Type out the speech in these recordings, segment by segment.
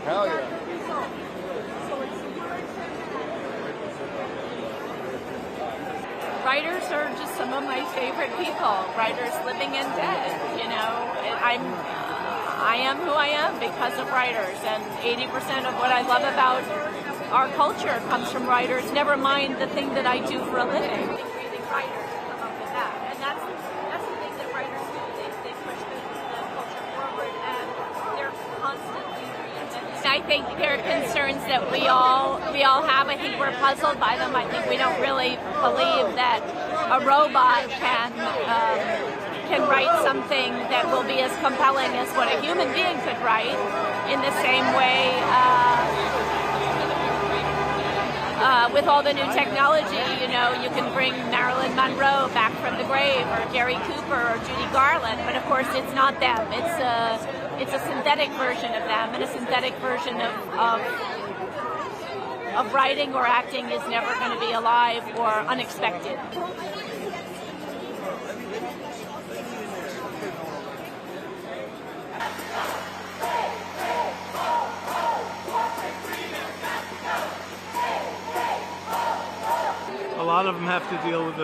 Hell yeah. Writers are just some of my favorite people. Writers living and dead, you know. I am who I am because of writers, and 80% of what I love about our culture comes from writers, never mind the thing that I do for a living. Reading writers come up with that, and that's the thing that writers do. They push the culture forward, and they're constantly reinventing. I think there are concerns that we all have. I think we're puzzled by them. I think we don't really believe that a robot can write something that will be as compelling as what a human being could write. In the same way, with all the new technology, you know, you can bring Marilyn Monroe back from the grave, or Gary Cooper, or Judy Garland, but of course it's not them. It's a synthetic version of them, and a synthetic version of writing or acting is never going to be alive or unexpected. A lot of them have to deal with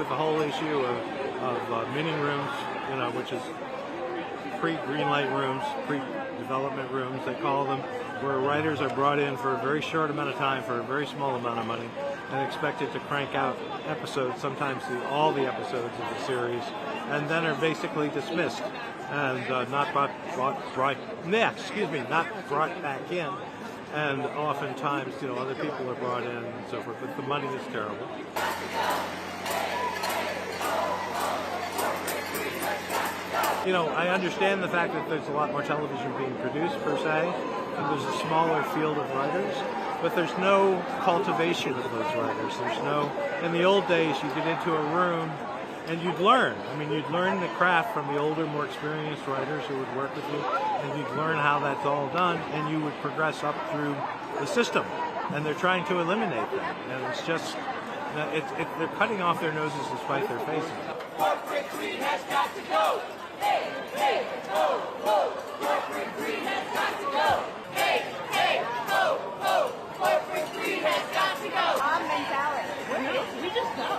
the whole issue of meeting rooms, you know, which is pre-green light rooms, pre-development rooms, they call them, where writers are brought in for a very short amount of time for a very small amount of money and expected to crank out episodes, sometimes all the episodes of the series, and then are basically dismissed and not brought back in. And oftentimes, you know, other people are brought in and so forth, but the money is terrible. You know, I understand the fact that there's a lot more television being produced, per se, and there's a smaller field of writers, but there's no cultivation of those writers. There's no, in the old days, you get into a room and you'd learn. I mean, you'd learn the craft from the older, more experienced writers who would work with you, and you'd learn how that's all done, and you would progress up through the system. And they're trying to eliminate that. And it's just, they're cutting off their noses to spite their faces. Corporate greed has got to go. Hey, hey, ho, ho. Corporate greed has got to go. Hey, hey, ho, ho. Corporate greed has got to go. Our mentality. We just go.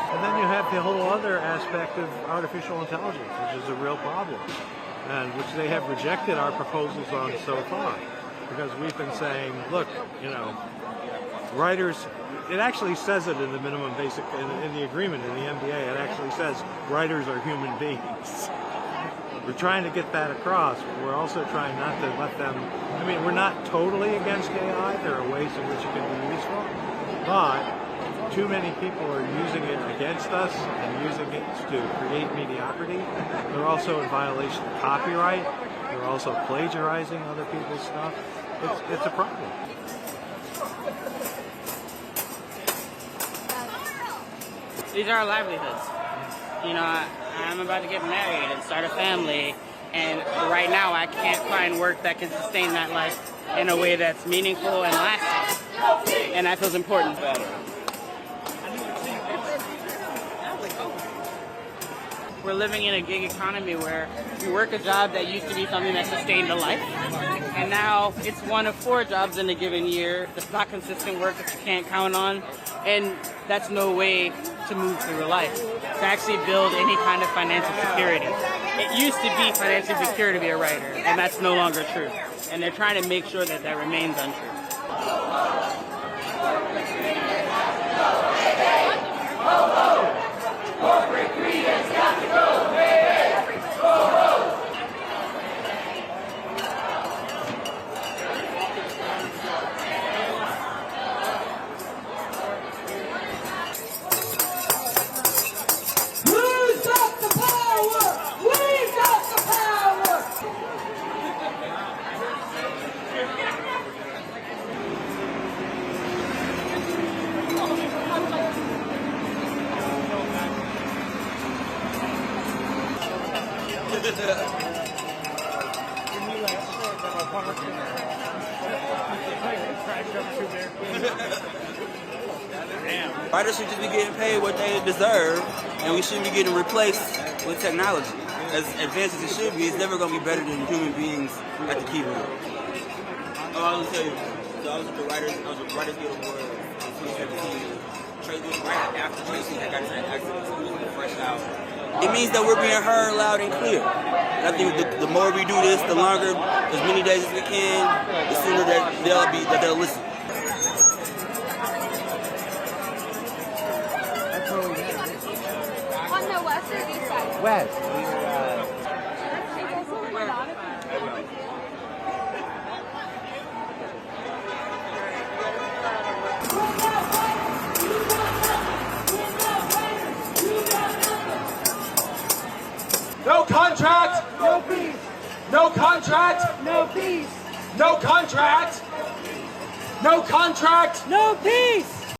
And then you have the whole other aspect of artificial intelligence, which is a real problem, and which they have rejected our proposals on so far, because we've been saying, look, you know, writers, it actually says it in the minimum basic, in the agreement in the MBA, it actually says writers are human beings. We're trying to get that across, but we're also trying not to let them, I mean, we're not totally against AI, there are ways in which it can be useful, but too many people are using it against us and using it to create mediocrity. They're also in violation of copyright. They're also plagiarizing other people's stuff. It's a problem. These are our livelihoods. You know, I'm about to get married and start a family, and right now I can't find work that can sustain that life in a way that's meaningful and lasting, and that feels important. We're living in a gig economy where you work a job that used to be something that sustained a life, and now it's one of 4 jobs in a given year. It's not consistent work that you can't count on, and that's no way to move through life, to actually build any kind of financial security. It used to be financially secure to be a writer, and that's no longer true, and they're trying to make sure that that remains untrue. Corporate greed has got to go. Hey, hey, ho, ho. Who's got the power? We've got the power. Writers should just be getting paid what they deserve, and we shouldn't be getting replaced with technology. as advanced as it should be, it's never going to be better than human beings at the keyboard. Oh, I was going to tell you, so I was at the Writers Guild Award in 2017. Right after Tracy had got into that accident, so it was fresh out. It means that we're being heard loud and clear. And I think the more we do this, the longer, as many days as we can, the sooner that they'll listen. On the west or east side? West. No contract. No peace. No contract. No peace. No contract. No contract. No peace.